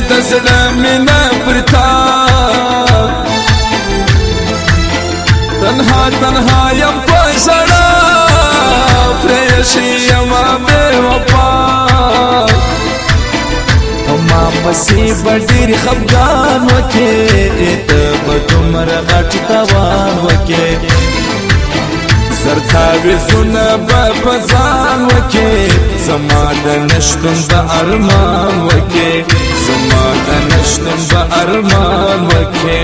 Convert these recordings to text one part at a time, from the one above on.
د زړه مینه پر تا تنها تنها یم په ژړا پریښې یمه بې وفا ما پسې به ډېر خفګان وکې ته به دومره غټ تاوان وکې زرتاویزونه به په ځان وکې زما د نشتون به ارمان وکې زما د نشتون به ارمان وکې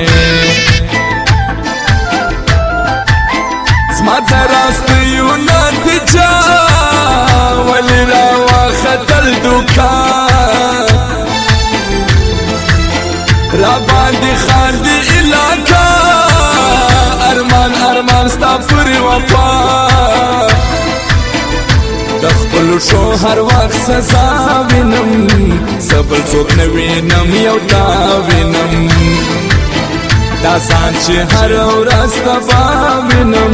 زما د راستیونه تجا ولې راواختل دوکان را باندې خاندي علاقه ارمان ارمان ستا پر وفا د خپلو شو هر وخت سزا وینم زه بل څوک نه وینم یو تا وینم دا ځان چې هره ورځ تبا وینم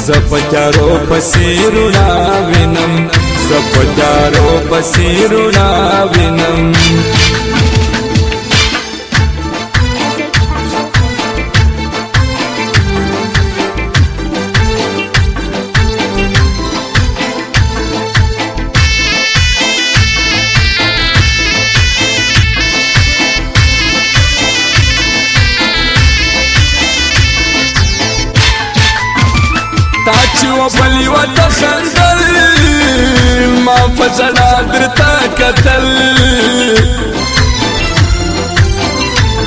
زه په تیارو پسې رڼا وینم زه په تیارو پسې رڼا وینم تا چې وبلی ورته خندل ما په ژړا درته کتل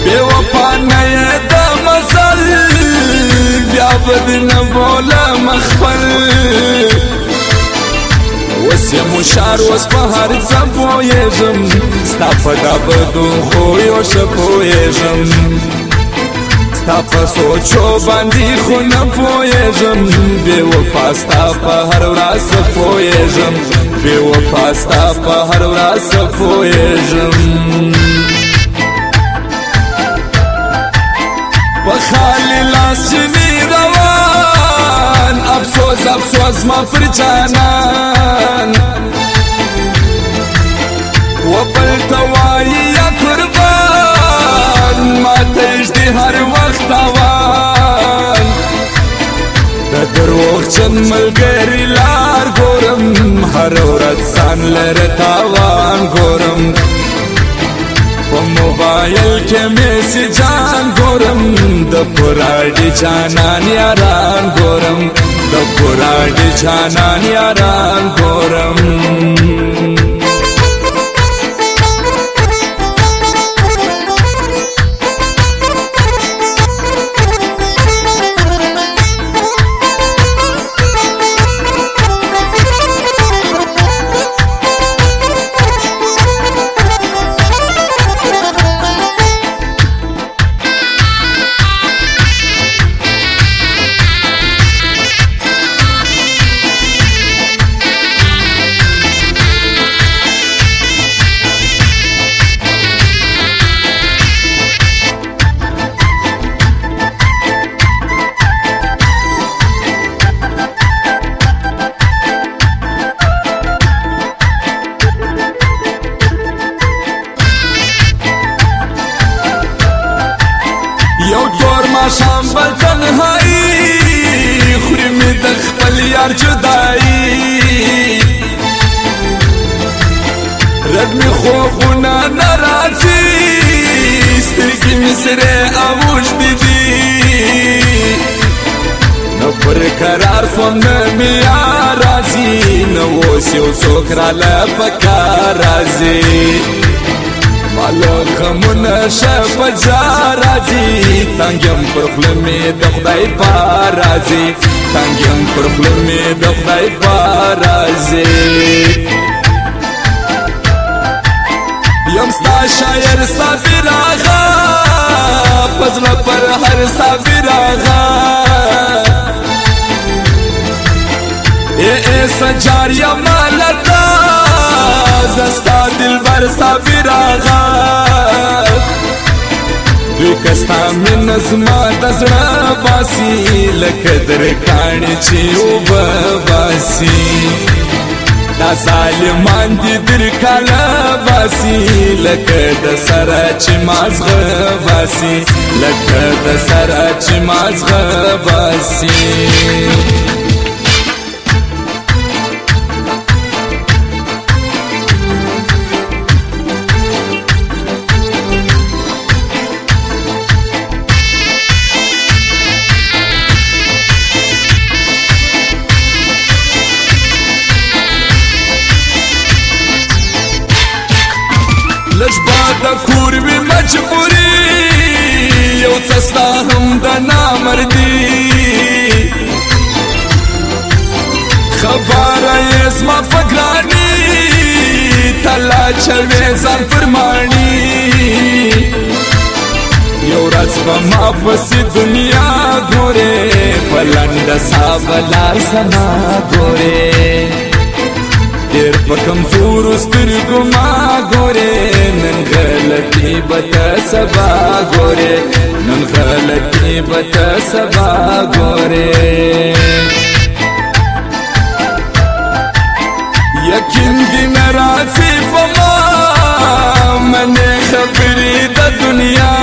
بې وفا نه یې د مزل بیا به دې نه بولم خپل اوس یم هوښیار اوس په هر څه پوهېږم ستا په دا بدو خویو ښه پوهېږم ستا په سوچو باندې خو نه پوهېږم بې وفا ستا په هر ورځ پوهېږم بې وفا ستا په هر ورځ پوهېږم په خالي لاس چې مې روان افسوس افسوس زما پر جانان و بل ته وایي یا قربان ما ته ږدي هر وخت تاوان د دروغجن ملګري لار ګورم هره ورځ ځان لره تاوان ګورم په موبایل کې میسجان ګورم د پراډي جانان یاران ګورم د پراډي جانان یاران ګورم یو دور ماښام بل تنهایی خوري مې د خپل یار جدایي رد مې خوبونه نه راځي سترګې مې سرې اوښتې دي نه پر قرار سوم نه مې یار راځي نه اوس یو څوک راله په کار راځي مالا غمونه شه په جا راځي تنګ یم پر خوله مې د خدای پار راځي تنګ یم پر خوله مې د خدای پار راځي یم ستا شاعر صابر آغا په زړه پر هر صابر آغا ای سجار یم لتا زستا دلبر صابر آغا دوی کستا من زما د زړه باسي لکه در کاڼي چې اوبه باسي دا ظالمان دی در کالا باسی لکه د سره چې مازغه باسی لکه د سره چې مازغه باسی لږ باد کور وي مجبوري یو څه ستا هم د نامردي خبره یې زما په ګراني ته لا چوې ځان فرماني یو ورځ به ما پسې دنیا ګورې په لنډه سا به لار زما ګورې ډېر په کمزورو سترګو ما ګورې نن غلطي به ته سبا ګورې نن غلطي به ته سبا ګورې یقین دې نه راځي په ما منې خبرې د دنیا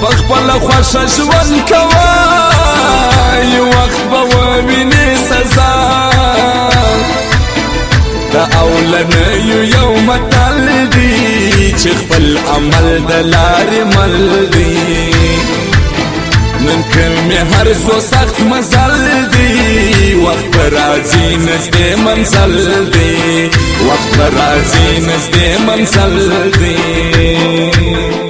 په خپله خوښه ژوند کوه یو وخت به ووینې سزا د اولنیو یو متل دی چې خپل عمل د لارې مل دی نن که مې هر څو سخت مزل دی وخت به راځي نږدې منزل دی وخت به راځي نږدې منزل دی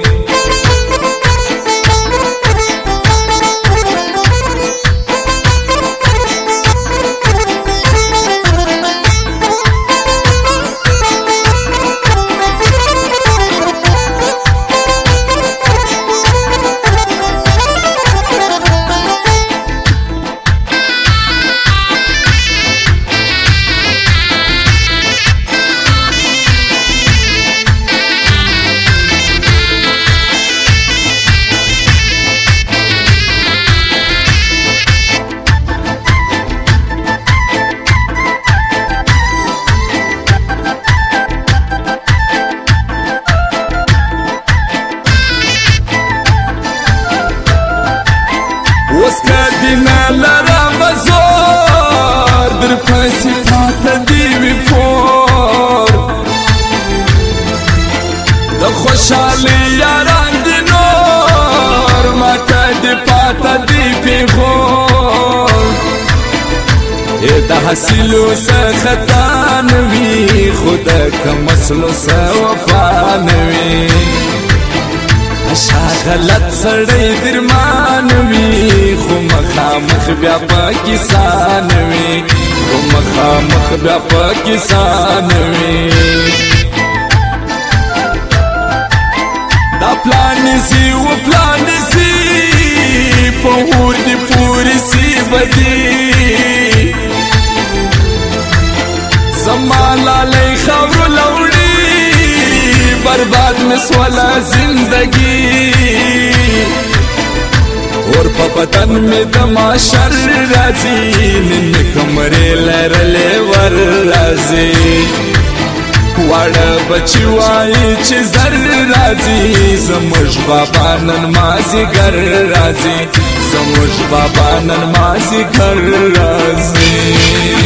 اوس که دینه لرم زور در پسې پاته دې وي پور د خوشحالۍ یاران دي نور ماته دې پاته دې پېغور د حاصلو څه خطا نه وي خو د کم اصلو څه وفا نه وي شا غلط سړی درمان وي خو مخامخ بیا پاکستان وي خو مخامخ بیا پاکستان وي دا پلان سي و پلان سي په هور دي پوري سي بدي زمالا لای خبر لوړي برباد مسولا زندگی اور په بدن میں د معاشر راځي نن کمرې لرلې ور راځي واړه بچي وایي چې زر راځي زموږ بابا نن مازیګر راځي زموږ بابا نن مازیګر راځي